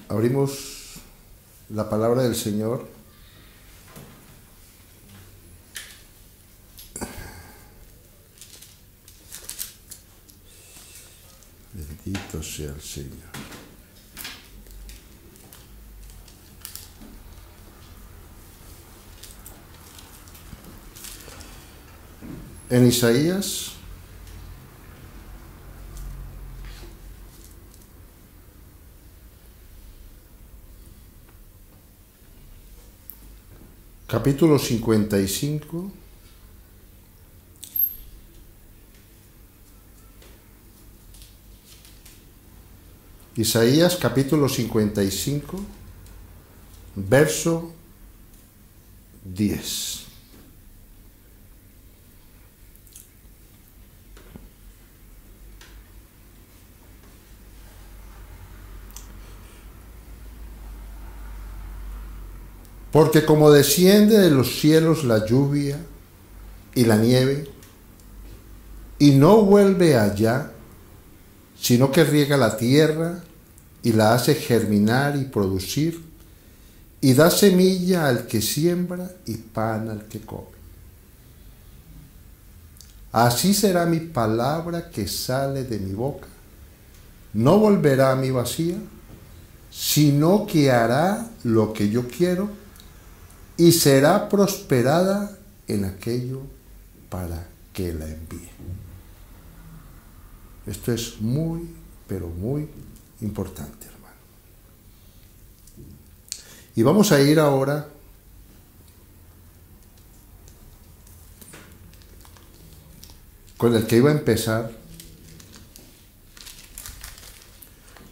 Abrimos la palabra del Señor. Bendito sea el Señor. En Isaías capítulo 55, Isaías capítulo 55, verso 10. Porque como desciende de los cielos la lluvia y la nieve, y no vuelve allá, sino que riega la tierra y la hace germinar y producir, y da semilla al que siembra y pan al que come. Así será mi palabra que sale de mi boca. No volverá a mí vacía, sino que hará lo que yo quiero, y será prosperada en aquello para que la envíe. Esto es muy, pero muy importante, hermano. Y vamos a ir ahora con el que iba a empezar,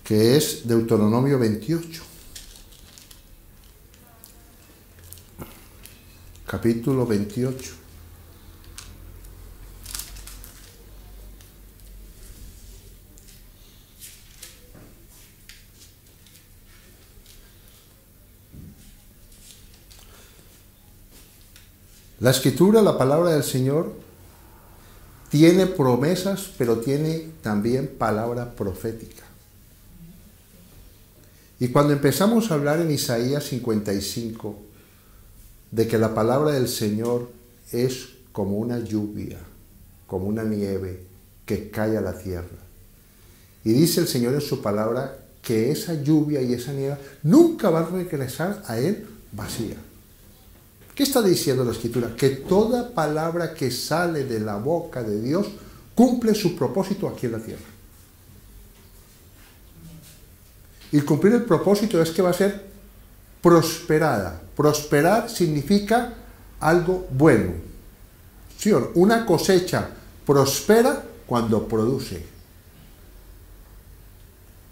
que es Deuteronomio 28. Capítulo 28. La Escritura, la palabra del Señor, tiene promesas, pero tiene también palabra profética. Y cuando empezamos a hablar en Isaías 55, de que la palabra del Señor es como una lluvia, como una nieve que cae a la tierra. Y dice el Señor en su palabra que esa lluvia y esa nieve nunca va a regresar a Él vacía. ¿Qué está diciendo la Escritura? Que toda palabra que sale de la boca de Dios cumple su propósito aquí en la tierra. Y cumplir el propósito es que va a ser prosperada. Prosperar significa algo bueno. ¿Sí o no? Una cosecha prospera cuando produce.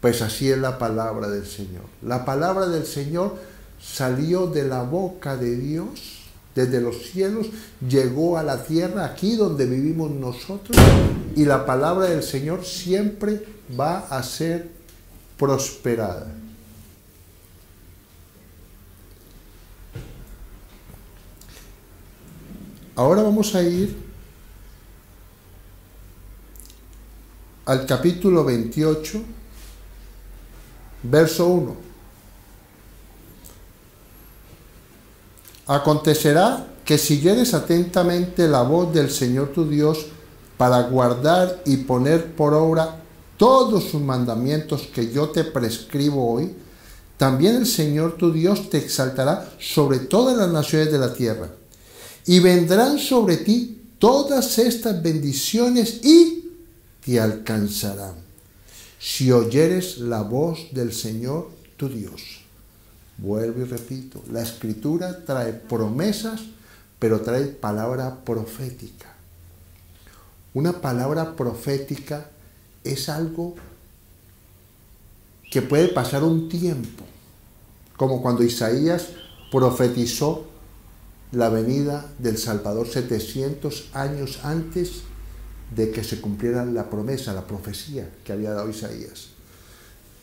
Pues así es la palabra del Señor. La palabra del Señor salió de la boca de Dios, desde los cielos, llegó a la tierra, aquí donde vivimos nosotros, y la palabra del Señor siempre va a ser prosperada. Ahora vamos a ir al capítulo 28, verso 1. Acontecerá que si siguieres atentamente la voz del Señor tu Dios para guardar y poner por obra todos sus mandamientos que yo te prescribo hoy, también el Señor tu Dios te exaltará sobre todas las naciones de la tierra. Y vendrán sobre ti todas estas bendiciones y te alcanzarán, si oyeres la voz del Señor tu Dios. Vuelvo y repito, la Escritura trae promesas, pero trae palabra profética. Una palabra profética es algo que puede pasar un tiempo, como cuando Isaías profetizó la venida del Salvador 700 años antes de que se cumpliera la promesa, la profecía que había dado Isaías.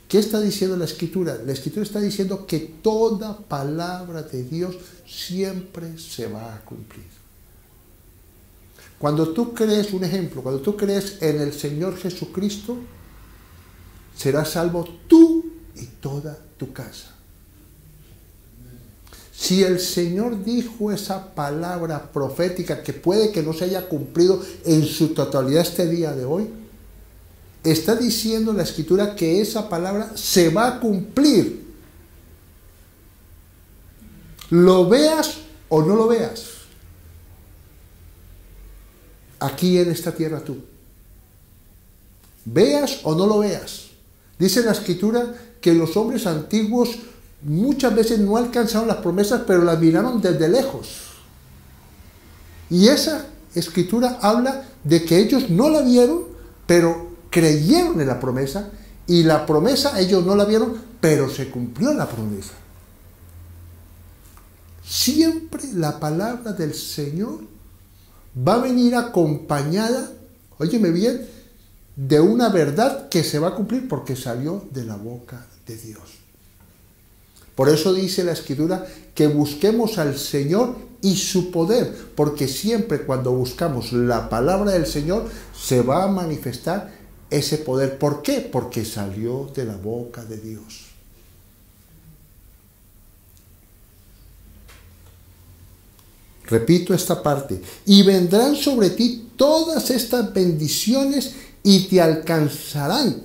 ¿Qué está diciendo la Escritura? La Escritura está diciendo que toda palabra de Dios siempre se va a cumplir. Cuando tú crees, un ejemplo, cuando tú crees en el Señor Jesucristo, serás salvo tú y toda tu casa. Si el Señor dijo esa palabra profética que puede que no se haya cumplido en su totalidad este día de hoy, está diciendo la Escritura que esa palabra se va a cumplir. Lo veas o no lo veas. Aquí en esta tierra tú. Veas o no lo veas. Dice la Escritura que los hombres antiguos muchas veces no alcanzaron las promesas, pero las miraron desde lejos. Y esa Escritura habla de que ellos no la vieron, pero creyeron en la promesa, y la promesa ellos no la vieron, pero se cumplió la promesa. Siempre la palabra del Señor va a venir acompañada, óyeme bien, de una verdad que se va a cumplir porque salió de la boca de Dios. Por eso dice la Escritura que busquemos al Señor y su poder, porque siempre cuando buscamos la palabra del Señor se va a manifestar ese poder. ¿Por qué? Porque salió de la boca de Dios. Repito esta parte. Y vendrán sobre ti todas estas bendiciones y te alcanzarán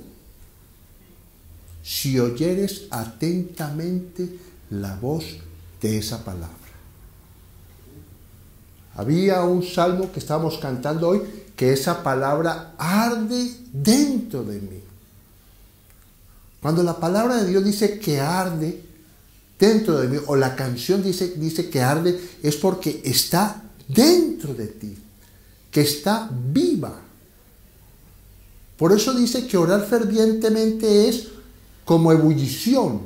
si oyeres atentamente la voz de esa palabra. Había un salmo que estábamos cantando hoy, que esa palabra arde dentro de mí. Cuando la palabra de Dios dice que arde dentro de mí, o la canción dice que arde, es porque está dentro de ti, que está viva. Por eso dice que orar fervientemente es como ebullición.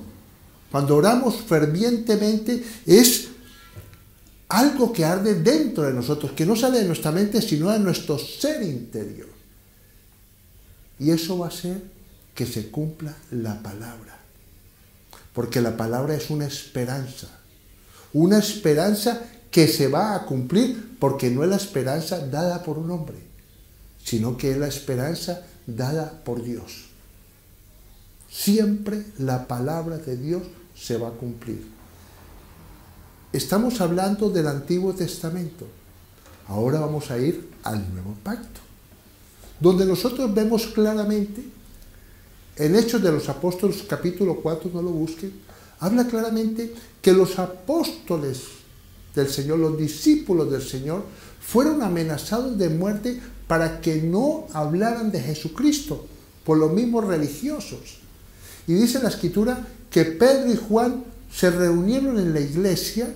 Cuando oramos fervientemente es algo que arde dentro de nosotros, que no sale de nuestra mente, sino de nuestro ser interior. Y eso va a hacer que se cumpla la palabra. Porque la palabra es una esperanza que se va a cumplir, porque no es la esperanza dada por un hombre, sino que es la esperanza dada por Dios. Siempre la palabra de Dios se va a cumplir. Estamos hablando del Antiguo Testamento. Ahora vamos a ir al Nuevo Pacto, donde nosotros vemos claramente, en Hechos de los Apóstoles, capítulo 4, no lo busquen, habla claramente que los apóstoles del Señor, los discípulos del Señor, fueron amenazados de muerte para que no hablaran de Jesucristo por los mismos religiosos. Y dice la Escritura que Pedro y Juan se reunieron en la iglesia,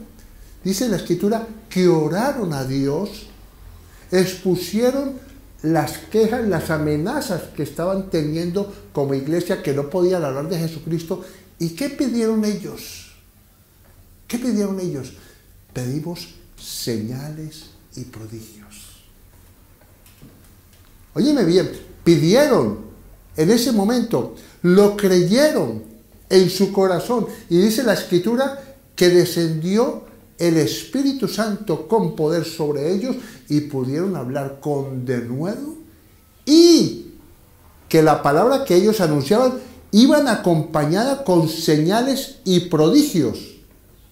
dice la Escritura que oraron a Dios, expusieron las quejas, las amenazas que estaban teniendo como iglesia, que no podían hablar de Jesucristo. ¿Y qué pidieron ellos? ¿Qué pidieron ellos? Pedimos señales y prodigios. Óyeme bien, pidieron en ese momento, lo creyeron en su corazón, y dice la Escritura que descendió el Espíritu Santo con poder sobre ellos y pudieron hablar con denuedo, y que la palabra que ellos anunciaban iban acompañada con señales y prodigios.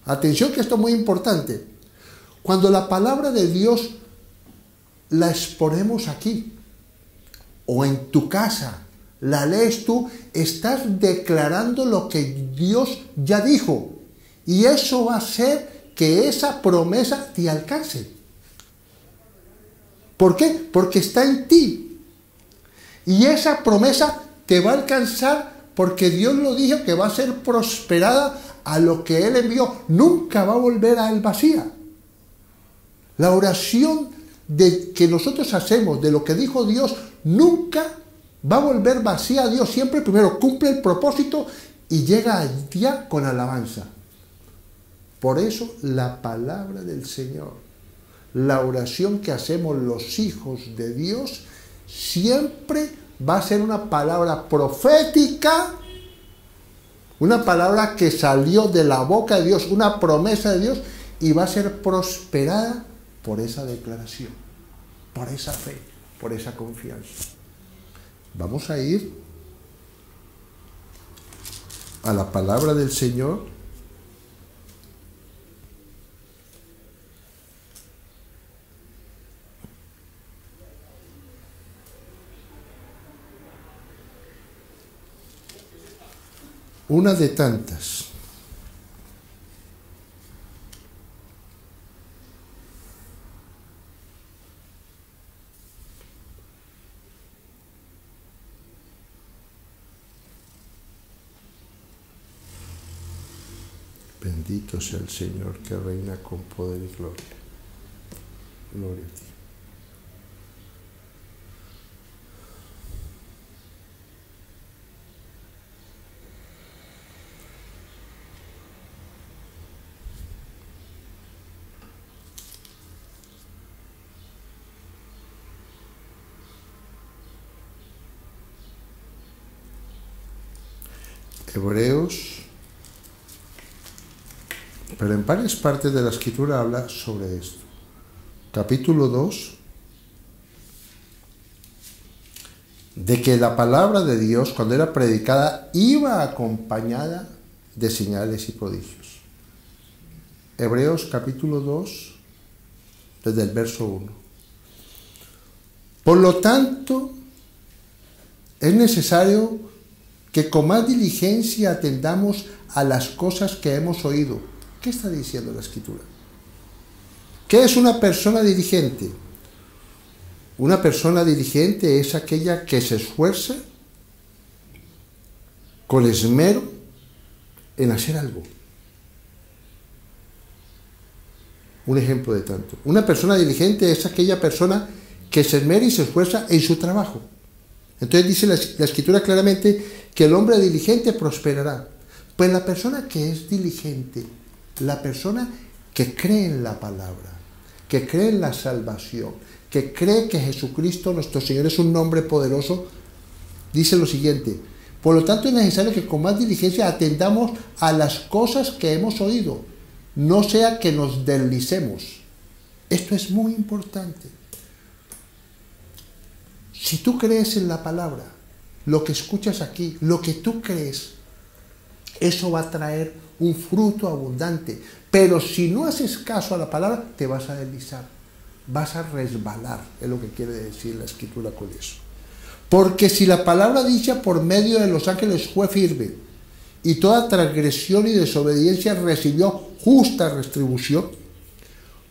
Atención, que esto es muy importante. Cuando la palabra de Dios la exponemos aquí o en tu casa, la lees tú, estás declarando lo que Dios ya dijo, y eso va a hacer que esa promesa te alcance. ¿Por qué? Porque está en ti, y esa promesa te va a alcanzar porque Dios lo dijo, que va a ser prosperada a lo que Él envió. Nunca va a volver a Él vacía. La oración que nosotros hacemos de lo que dijo Dios nunca va a volver vacía a Dios. Siempre primero cumple el propósito y llega allá con alabanza. Por eso la palabra del Señor, la oración que hacemos los hijos de Dios, siempre va a ser una palabra profética, una palabra que salió de la boca de Dios, una promesa de Dios, y va a ser prosperada por esa declaración, por esa fe, por esa confianza. Vamos a ir a la palabra del Señor, una de tantas. Bendito sea el Señor que reina con poder y gloria. Gloria a ti. Hebreos, pero en varias partes de la Escritura habla sobre esto. Capítulo 2, de que la palabra de Dios, cuando era predicada, iba acompañada de señales y prodigios. Hebreos capítulo 2, desde el verso 1. Por lo tanto, es necesario que con más diligencia atendamos a las cosas que hemos oído. ¿Qué está diciendo la Escritura? ¿Qué es una persona diligente? Una persona diligente es aquella que se esfuerza con esmero en hacer algo. Un ejemplo de tanto. Una persona diligente es aquella persona que se esmera y se esfuerza en su trabajo. Entonces dice la Escritura claramente que el hombre diligente prosperará. Pues la persona que es diligente, la persona que cree en la palabra, que cree en la salvación, que cree que Jesucristo nuestro Señor es un nombre poderoso, dice lo siguiente: por lo tanto es necesario que con más diligencia atendamos a las cosas que hemos oído, no sea que nos deslicemos. Esto es muy importante. Si tú crees en la palabra, lo que escuchas aquí, lo que tú crees, eso va a traer un fruto abundante. Pero si no haces caso a la palabra, te vas a deslizar, vas a resbalar, es lo que quiere decir la Escritura con eso. Porque si la palabra dicha por medio de los ángeles fue firme, y toda transgresión y desobediencia recibió justa retribución,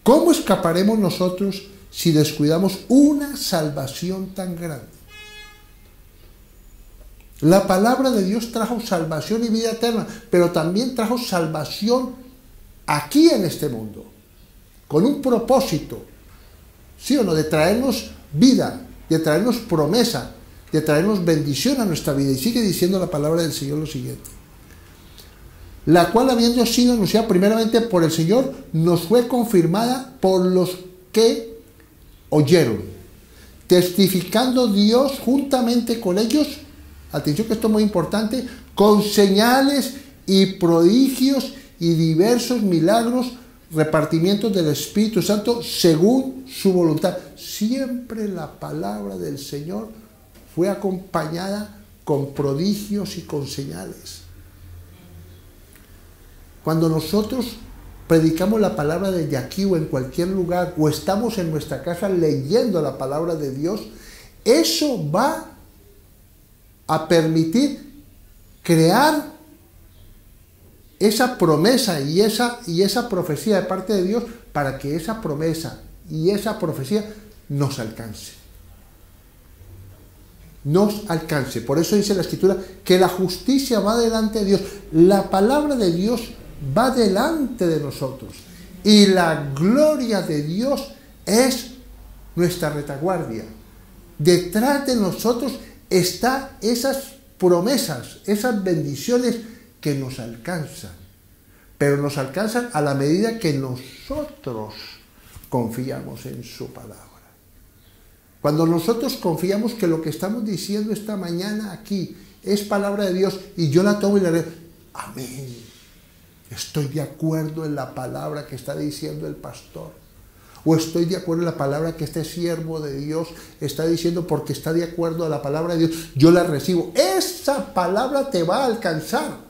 ¿cómo escaparemos nosotros si descuidamos una salvación tan grande? La palabra de Dios trajo salvación y vida eterna, pero también trajo salvación aquí en este mundo, con un propósito, ¿sí o no?, de traernos vida, de traernos promesa, de traernos bendición a nuestra vida. Y sigue diciendo la palabra del Señor lo siguiente: la cual, habiendo sido anunciada primeramente por el Señor, nos fue confirmada por los que oyeron, testificando Dios juntamente con ellos, atención que esto es muy importante, con señales y prodigios y diversos milagros, repartimientos del Espíritu Santo según su voluntad. Siempre la palabra del Señor fue acompañada con prodigios y con señales. Cuando nosotros predicamos la palabra desde aquí o en cualquier lugar, o estamos en nuestra casa leyendo la palabra de Dios, eso va a permitir crear esa promesa y esa profecía de parte de Dios, para que esa promesa y esa profecía nos alcance. Nos alcance. Por eso dice la Escritura que la justicia va delante de Dios. La palabra de Dios va delante de nosotros. Y la gloria de Dios es nuestra retaguardia. Detrás de nosotros están esas promesas, esas bendiciones que nos alcanzan. Pero nos alcanzan a la medida que nosotros confiamos en su palabra. Cuando nosotros confiamos que lo que estamos diciendo esta mañana aquí es palabra de Dios, y yo la tomo y le digo: amén, estoy de acuerdo en la palabra que está diciendo el pastor, o estoy de acuerdo en la palabra que este siervo de Dios está diciendo, porque está de acuerdo a la palabra de Dios, yo la recibo. Esa palabra te va a alcanzar.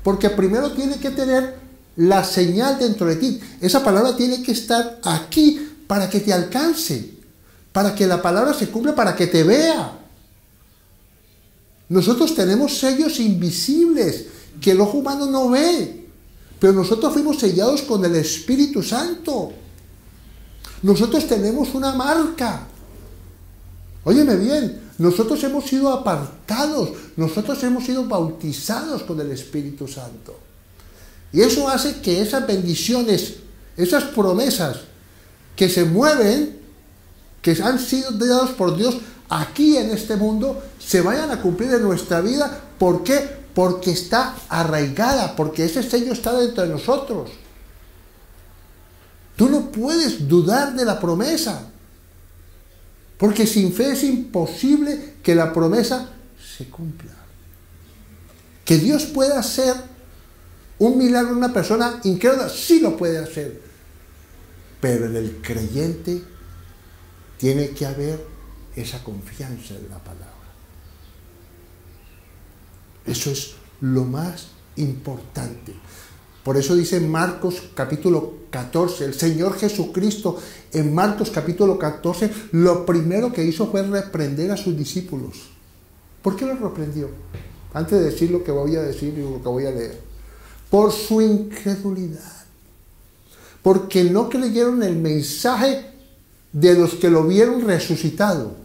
Porque primero tiene que tener la señal dentro de ti. Esa palabra tiene que estar aquí para que te alcance, para que la palabra se cumpla, para que te vea. Nosotros tenemos sellos invisibles que el ojo humano no ve, pero nosotros fuimos sellados con el Espíritu Santo. Nosotros tenemos una marca. Óyeme bien, nosotros hemos sido apartados, nosotros hemos sido bautizados con el Espíritu Santo. Y eso hace que esas bendiciones, esas promesas que se mueven, que han sido dadas por Dios aquí en este mundo, se vayan a cumplir en nuestra vida. ¿Por qué? Porque está arraigada, porque ese sello está dentro de nosotros. Tú no puedes dudar de la promesa, porque sin fe es imposible que la promesa se cumpla. Que Dios pueda hacer un milagro en una persona incrédula, sí lo puede hacer, pero en el creyente tiene que haber esa confianza en la palabra. Eso es lo más importante. Por eso dice en Marcos capítulo 14, el Señor Jesucristo en Marcos capítulo 14, lo primero que hizo fue reprender a sus discípulos. ¿Por qué los reprendió? Antes de decir lo que voy a decir y lo que voy a leer. Por su incredulidad. Porque no creyeron el mensaje de los que lo vieron resucitado.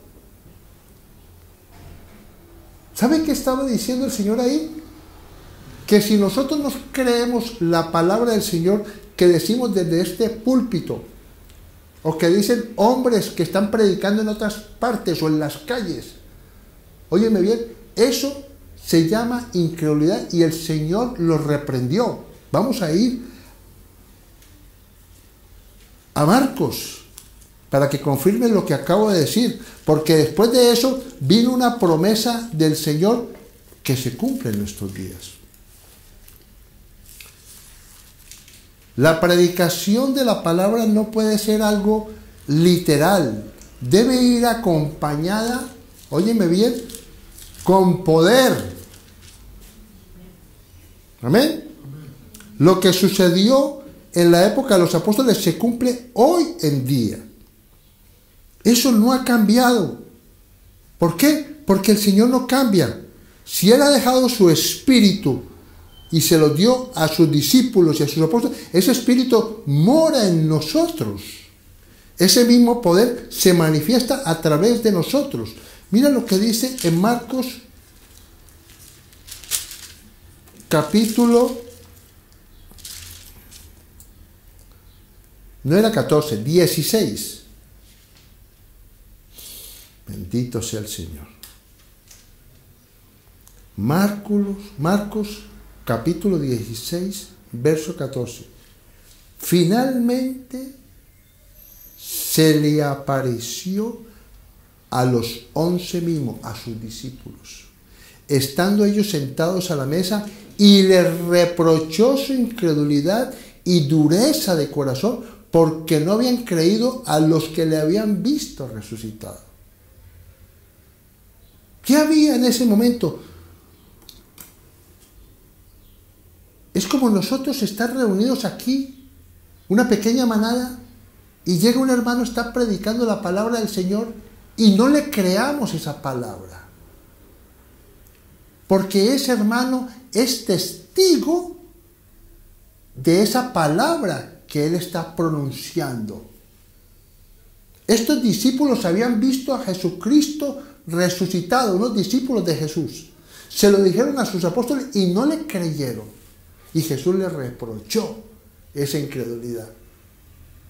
¿Sabe qué estaba diciendo el Señor ahí? Que si nosotros nos creemos la palabra del Señor que decimos desde este púlpito, o que dicen hombres que están predicando en otras partes o en las calles, óyeme bien, eso se llama incredulidad y el Señor los reprendió. Vamos a ir a Marcos para que confirme lo que acabo de decir, porque después de eso vino una promesa del Señor que se cumple en nuestros días. La predicación de la palabra no puede ser algo literal, debe ir acompañada, óyeme bien, con poder. Amén. Lo que sucedió en la época de los apóstoles se cumple hoy en día. Eso no ha cambiado. ¿Por qué? Porque el Señor no cambia. Si Él ha dejado su espíritu y se lo dio a sus discípulos y a sus apóstoles, ese espíritu mora en nosotros. Ese mismo poder se manifiesta a través de nosotros. Mira lo que dice en Marcos capítulo, no era 14, 16. Bendito sea el Señor. Marcos capítulo 16, verso 14. Finalmente se le apareció a los 11 mismos, a sus discípulos, estando ellos sentados a la mesa, y les reprochó su incredulidad y dureza de corazón, porque no habían creído a los que le habían visto resucitado. ¿Qué había en ese momento? Es como nosotros estar reunidos aquí, una pequeña manada, y llega un hermano, está predicando la palabra del Señor, y no le creamos esa palabra. Porque ese hermano es testigo de esa palabra que él está pronunciando. Estos discípulos habían visto a Jesucristo resucitado, unos discípulos de Jesús. Se lo dijeron a sus apóstoles y no le creyeron. Y Jesús les reprochó esa incredulidad.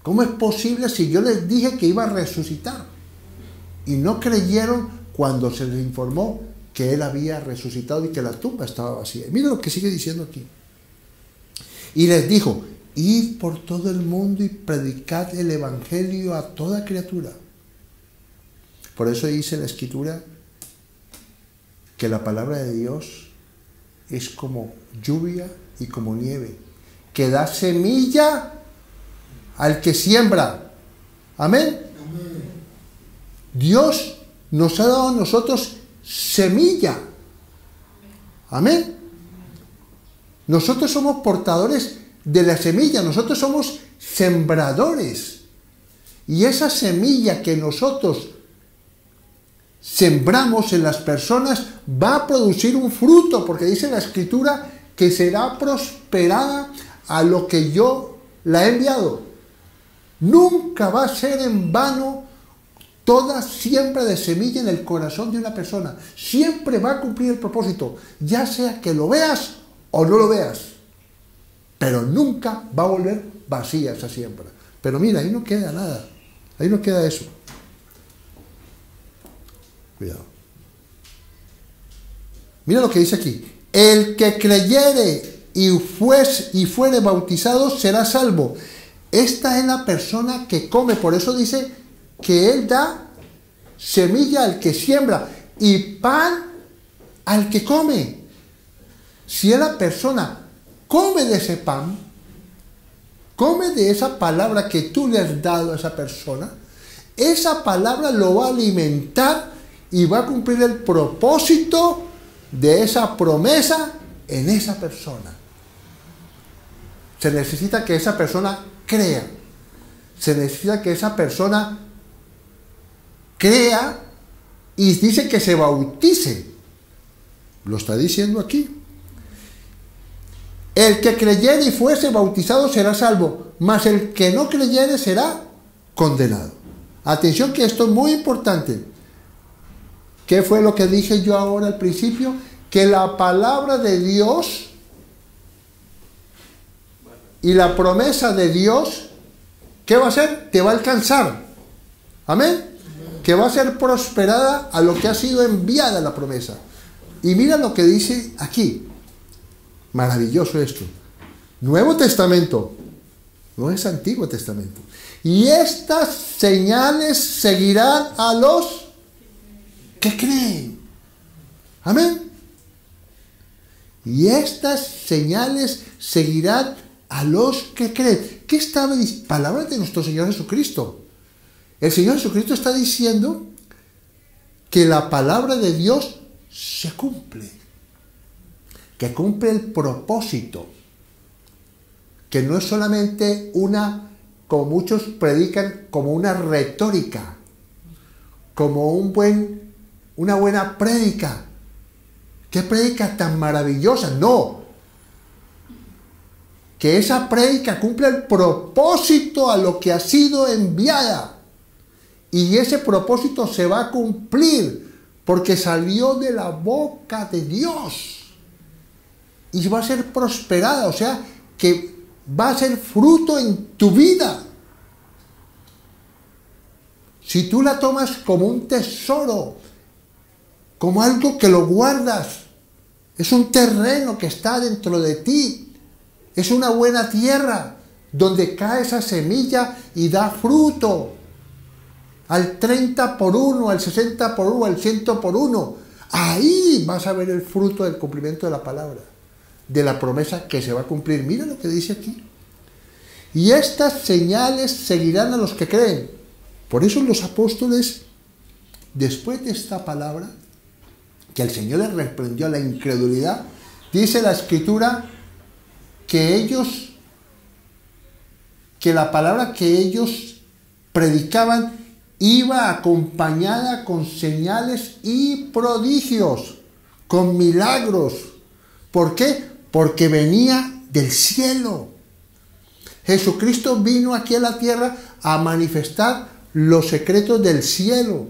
¿Cómo es posible si yo les dije que iba a resucitar? Y no creyeron cuando se les informó que Él había resucitado y que la tumba estaba vacía. Y mira lo que sigue diciendo aquí. Y les dijo: id por todo el mundo y predicad el evangelio a toda criatura. Por eso dice la Escritura que la palabra de Dios es como lluvia y como nieve, que da semilla al que siembra. Amén. Amén. Dios nos ha dado a nosotros semilla. Amén. Nosotros somos portadores de la semilla, nosotros somos sembradores. Y esa semilla que nosotros sembramos en las personas va a producir un fruto, porque dice la Escritura que será prosperada a lo que yo la he enviado. Nunca va a ser en vano toda siembra de semilla en el corazón de una persona. Siempre va a cumplir el propósito, ya sea que lo veas o no lo veas. Pero nunca va a volver vacía esa siembra. Pero mira, ahí no queda nada. Ahí no queda eso. Cuidado. Mira lo que dice aquí. El que creyere y fuere bautizado será salvo. Esta es la persona que come. Por eso dice que Él da semilla al que siembra y pan al que come. Si la persona come de ese pan, come de esa palabra que tú le has dado a esa persona, esa palabra lo va a alimentar y va a cumplir el propósito de esa promesa en esa persona. Se necesita que esa persona crea. Se necesita que esa persona crea y dice que se bautice. Lo está diciendo aquí. El que creyere y fuese bautizado será salvo, mas el que no creyere será condenado. Atención, que esto es muy importante. ¿Qué fue lo que dije yo ahora al principio? Que la palabra de Dios y la promesa de Dios, ¿qué va a hacer? Te va a alcanzar. Amén. Que va a ser prosperada a lo que ha sido enviada la promesa. Y mira lo que dice aquí. Maravilloso esto. Nuevo Testamento. No es Antiguo Testamento. Y estas señales seguirán a los que creen. Amén. Y estas señales seguirán a los que creen. ¿Qué estaba diciendo? Palabras de nuestro Señor Jesucristo. El Señor Jesucristo está diciendo que la palabra de Dios se cumple. Que cumple el propósito. Que no es solamente una, como muchos predican, como una retórica. Como una buena prédica. ¿Qué prédica tan maravillosa? No. Que esa prédica cumple el propósito a lo que ha sido enviada. Y ese propósito se va a cumplir porque salió de la boca de Dios. Y va a ser prosperada, o sea, que va a ser fruto en tu vida. Si tú la tomas como un tesoro, como algo que lo guardas, es un terreno que está dentro de ti, es una buena tierra donde cae esa semilla y da fruto. Al 30 por 1, al 60 por 1, al 100 por 1. Ahí vas a ver el fruto del cumplimiento de la palabra, de la promesa que se va a cumplir. Mira lo que dice aquí. Y estas señales seguirán a los que creen. Por eso los apóstoles, después de esta palabra, que el Señor les reprendió a la incredulidad, dice la Escritura que la palabra que ellos predicaban iba acompañada con señales y prodigios, con milagros. ¿Por qué? Porque venía del cielo. Jesucristo vino aquí a la tierra a manifestar los secretos del cielo.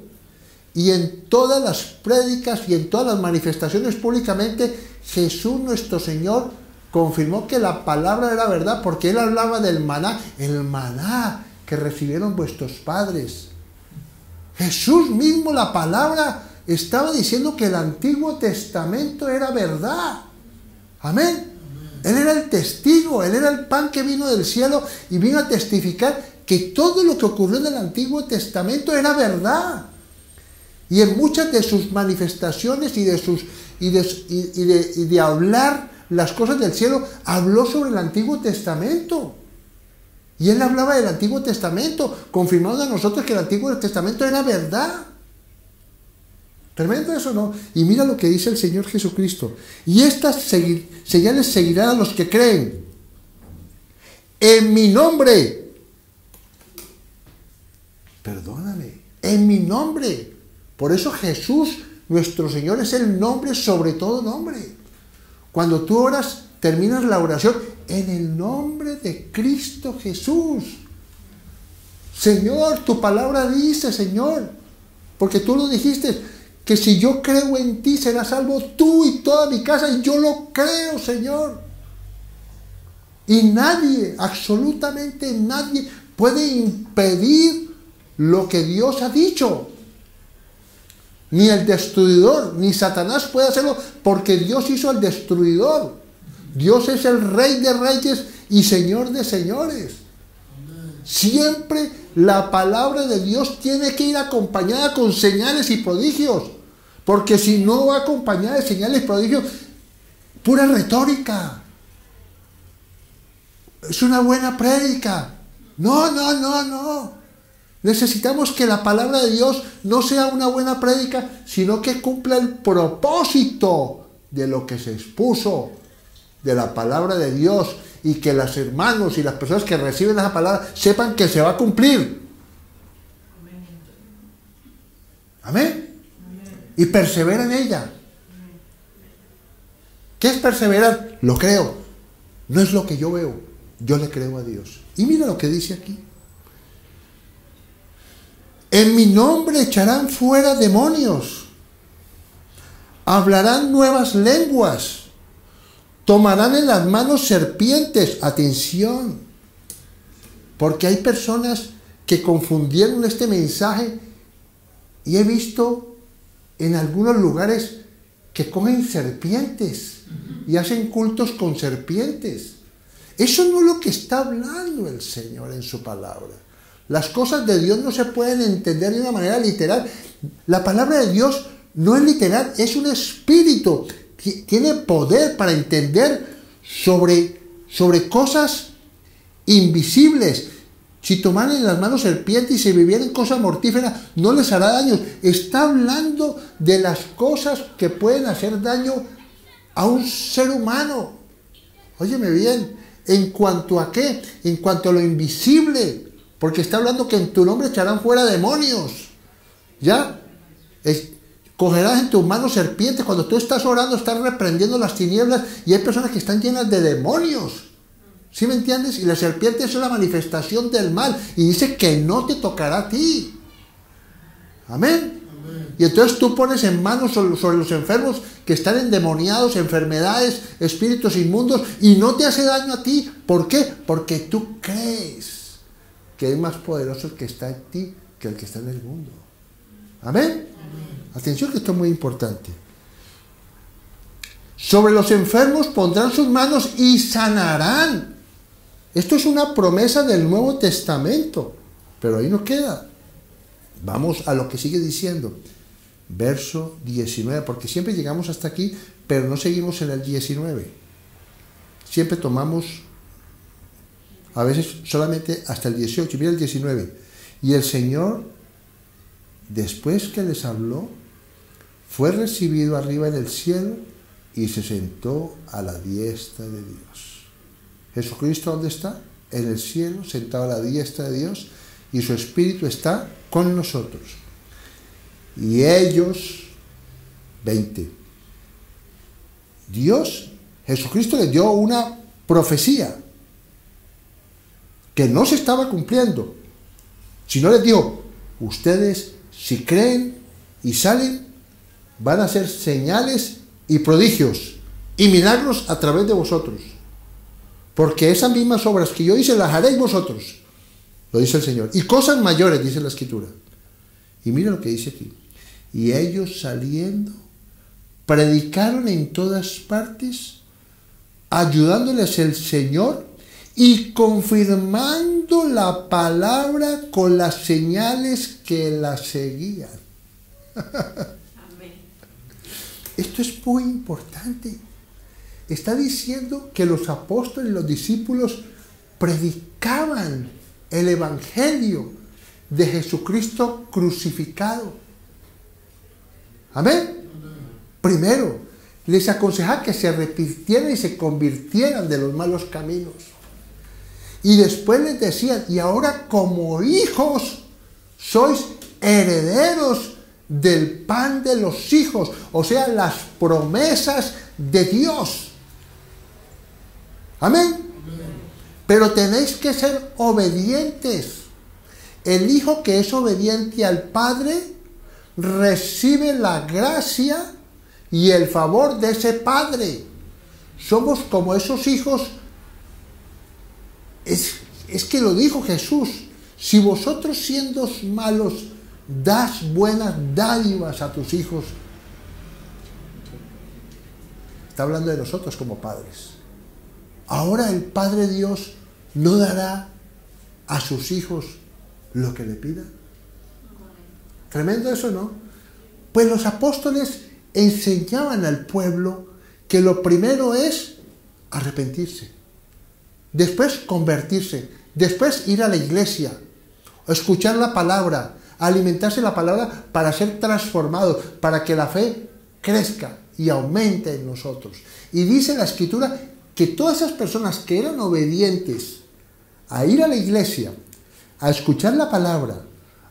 Y en todas las prédicas y en todas las manifestaciones públicamente, Jesús nuestro Señor confirmó que la palabra era verdad, porque Él hablaba del maná, el maná que recibieron vuestros padres. Jesús mismo, la palabra, estaba diciendo que el Antiguo Testamento era verdad. Amén. Él era el testigo, Él era el pan que vino del cielo y vino a testificar que todo lo que ocurrió en el Antiguo Testamento era verdad. Y en muchas de sus manifestaciones y de hablar las cosas del cielo, habló sobre el Antiguo Testamento. Y Él hablaba del Antiguo Testamento, confirmando a nosotros que el Antiguo Testamento era verdad. Tremendo eso, ¿no? Y mira lo que dice el Señor Jesucristo. Y estas señales seguirán a los que creen. En mi nombre. Perdóname. En mi nombre. Por eso Jesús, nuestro Señor, es el nombre sobre todo nombre. Cuando tú oras, terminas la oración en el nombre de Cristo Jesús. Señor, tu palabra dice, Señor, porque tú lo dijiste, que si yo creo en ti, serás salvo tú y toda mi casa, y yo lo creo, Señor. Y nadie, absolutamente nadie, puede impedir lo que Dios ha dicho. Ni el destruidor, ni Satanás puede hacerlo, porque Dios hizo al destruidor. Dios es el Rey de reyes y Señor de señores. Siempre la palabra de Dios tiene que ir acompañada con señales y prodigios, porque si no va acompañada de señales y prodigios, pura retórica. Es una buena prédica. No. Necesitamos que la palabra de Dios no sea una buena prédica, sino que cumpla el propósito de lo que se expuso de la palabra de Dios, y que los hermanos y las personas que reciben esa palabra sepan que se va a cumplir. Amén. Y persevera en ella. ¿Qué es perseverar? Lo creo. No es lo que yo veo. Yo le creo a Dios. Y mira lo que dice aquí. En mi nombre echarán fuera demonios. Hablarán nuevas lenguas. Tomarán en las manos serpientes. Atención. Porque hay personas que confundieron este mensaje, y he visto en algunos lugares que cogen serpientes y hacen cultos con serpientes. Eso no es lo que está hablando el Señor en su palabra. Las cosas de Dios no se pueden entender de una manera literal. La palabra de Dios no es literal, es un espíritu. Tiene poder para entender sobre cosas invisibles. Si tomaran en las manos serpientes y se vivieran cosas mortíferas, no les hará daño. Está hablando de las cosas que pueden hacer daño a un ser humano. Óyeme bien, ¿en cuanto a qué? En cuanto a lo invisible, porque está hablando que en tu nombre echarán fuera demonios. ¿Ya? Cogerás en tus manos serpientes. Cuando tú estás orando, estás reprendiendo las tinieblas, y hay personas que están llenas de demonios. ¿Sí me entiendes? Y la serpiente es la manifestación del mal, y dice que no te tocará a ti. Amén. Y entonces tú pones en manos sobre los enfermos que están endemoniados, enfermedades, espíritus inmundos, y no te hace daño a ti. ¿Por qué? Porque tú crees que es más poderoso el que está en ti que el que está en el mundo. Amén. Atención, que esto es muy importante. Sobre los enfermos pondrán sus manos y sanarán. Esto es una promesa del Nuevo Testamento, pero ahí no queda. Vamos a lo que sigue diciendo. Verso 19, porque siempre llegamos hasta aquí, pero no seguimos en el 19. Siempre tomamos, a veces solamente hasta el 18. Mira el 19. Y el Señor, después que les habló, fue recibido arriba en el cielo y se sentó a la diestra de Dios. Jesucristo, ¿dónde está? En el cielo, sentado a la diestra de Dios, y su Espíritu está con nosotros. Y ellos, 20. Jesucristo les dio una profecía que no se estaba cumpliendo, sino les dijo: ustedes, si creen y salen, van a hacer señales y prodigios y milagros a través de vosotros. Porque esas mismas obras que yo hice las haréis vosotros, lo dice el Señor. Y cosas mayores, dice la Escritura. Y mira lo que dice aquí. Y ellos, saliendo, predicaron en todas partes, ayudándoles el Señor y confirmando la palabra con las señales que la seguían. Amén. Esto es muy importante. Está diciendo que los apóstoles y los discípulos predicaban el evangelio de Jesucristo crucificado. Amén. Primero, les aconsejaba que se arrepintieran y se convirtieran de los malos caminos. Y después les decían, y ahora como hijos sois herederos del pan de los hijos, o sea, las promesas de Dios. Amén. Pero tenéis que ser obedientes. El hijo que es obediente al Padre recibe la gracia y el favor de ese Padre. Somos como esos hijos. Es que lo dijo Jesús. Si vosotros siendo malos das buenas dádivas a tus hijos. Está hablando de nosotros como padres. Ahora el Padre Dios no dará a sus hijos lo que le pida. Tremendo eso, ¿no? Pues los apóstoles enseñaban al pueblo que lo primero es arrepentirse, después convertirse, después ir a la iglesia, escuchar la palabra, alimentarse de la palabra para ser transformados, para que la fe crezca y aumente en nosotros. Y dice la Escritura que todas esas personas que eran obedientes a ir a la iglesia, a escuchar la palabra,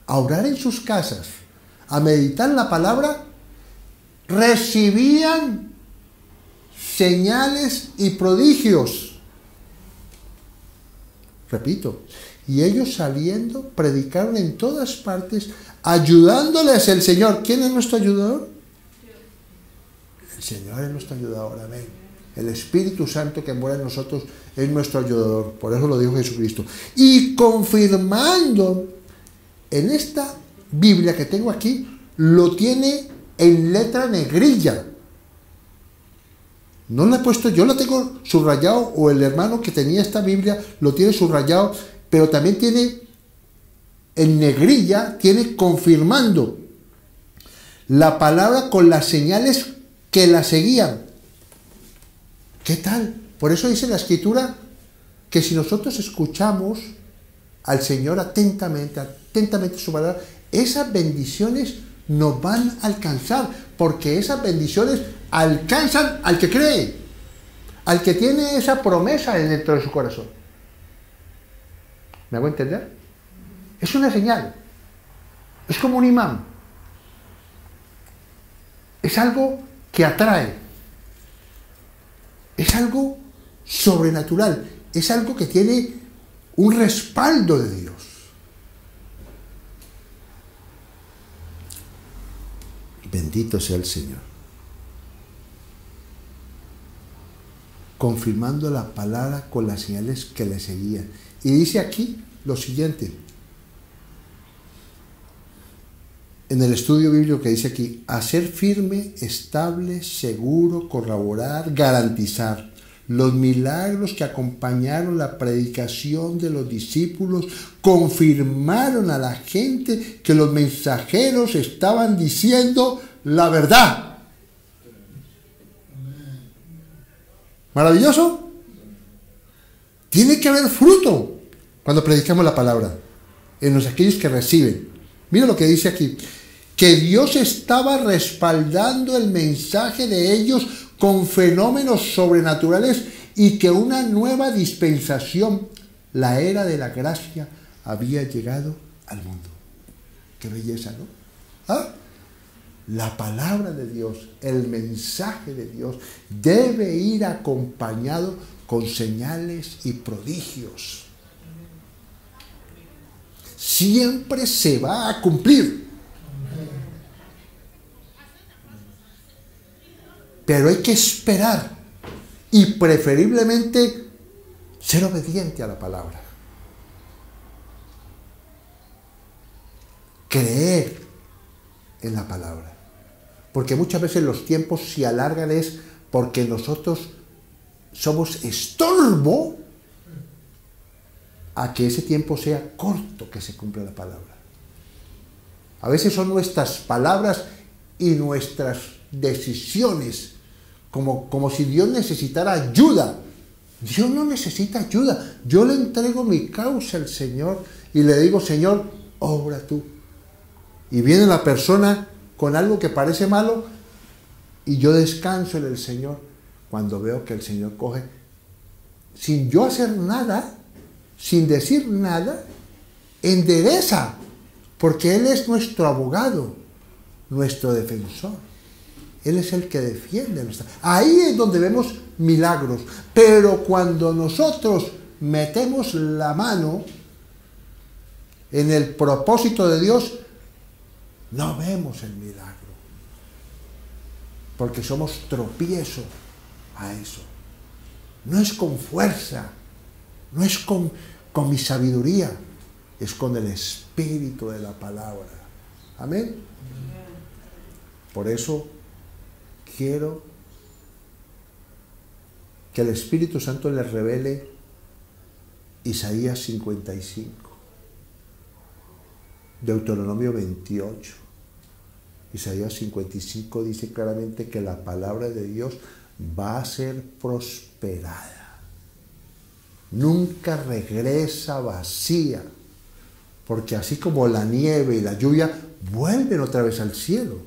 a orar en sus casas, a meditar la palabra, recibían señales y prodigios. Repito, y ellos saliendo predicaron en todas partes, ayudándoles el Señor. ¿Quién es nuestro ayudador? El Señor es nuestro ayudador, amén. El Espíritu Santo que mora en nosotros es nuestro ayudador. Por eso lo dijo Jesucristo. Y confirmando en esta Biblia que tengo aquí, lo tiene en letra negrilla. No la he puesto, yo la tengo subrayado, o el hermano que tenía esta Biblia lo tiene subrayado, pero también tiene en negrilla, tiene confirmando la palabra con las señales que la seguían. ¿Qué tal? Por eso dice la Escritura que si nosotros escuchamos al Señor atentamente su palabra, esas bendiciones nos van a alcanzar, porque esas bendiciones alcanzan al que cree, al que tiene esa promesa dentro de su corazón. ¿Me hago entender? Es una señal, es como un imán, es algo que atrae, es algo sobrenatural, es algo que tiene un respaldo de Dios. Bendito sea el Señor. Confirmando la palabra con las señales que le seguían. Y dice aquí lo siguiente. En el estudio bíblico que dice aquí, hacer firme, estable, seguro, corroborar, garantizar. Los milagros que acompañaron la predicación de los discípulos confirmaron a la gente que los mensajeros estaban diciendo la verdad. ¿Maravilloso? Tiene que haber fruto cuando predicamos la palabra en los aquellos que reciben. Mira lo que dice aquí, que Dios estaba respaldando el mensaje de ellos con fenómenos sobrenaturales y que una nueva dispensación, la era de la gracia, había llegado al mundo. Qué belleza, ¿no? ¿Ah? La palabra de Dios, el mensaje de Dios debe ir acompañado con señales y prodigios. Siempre se va a cumplir. Pero hay que esperar y preferiblemente ser obediente a la palabra. Creer en la palabra. Porque muchas veces los tiempos se alargan es porque nosotros somos estorbo a que ese tiempo sea corto, que se cumpla la palabra. A veces son nuestras palabras y nuestras decisiones como si Dios necesitara ayuda. Dios no necesita ayuda. Yo le entrego mi causa al Señor y le digo, Señor, obra tú. Y viene la persona con algo que parece malo, y yo descanso en el Señor cuando veo que el Señor coge, sin yo hacer nada, sin decir nada, endereza, porque Él es nuestro abogado, nuestro defensor. Él es el que defiende nuestra. Ahí es donde vemos milagros. Pero cuando nosotros metemos la mano en el propósito de Dios, no vemos el milagro. Porque somos tropiezo a eso. No es con fuerza, no es con mi sabiduría, es con el espíritu de la palabra. Amén. Por eso quiero que el Espíritu Santo les revele Isaías 55, Deuteronomio 28. Isaías 55 dice claramente que la palabra de Dios va a ser prosperada. Nunca regresa vacía, porque así como la nieve y la lluvia vuelven otra vez al cielo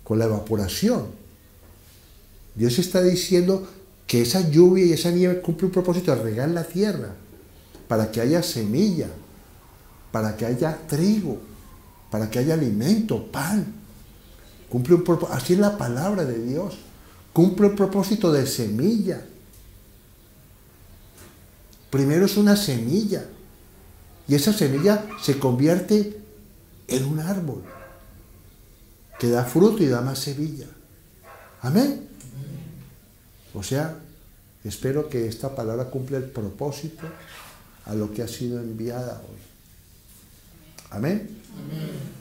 con la evaporación, Dios está diciendo que esa lluvia y esa nieve cumple un propósito de regar la tierra, para que haya semilla, para que haya trigo, para que haya alimento, pan. Cumple un propósito. Así es la palabra de Dios. Cumple un propósito de semilla. Primero es una semilla. Y esa semilla se convierte en un árbol que da fruto y da más semilla. Amén. O sea, espero que esta palabra cumpla el propósito a lo que ha sido enviada hoy. Amén. Amén.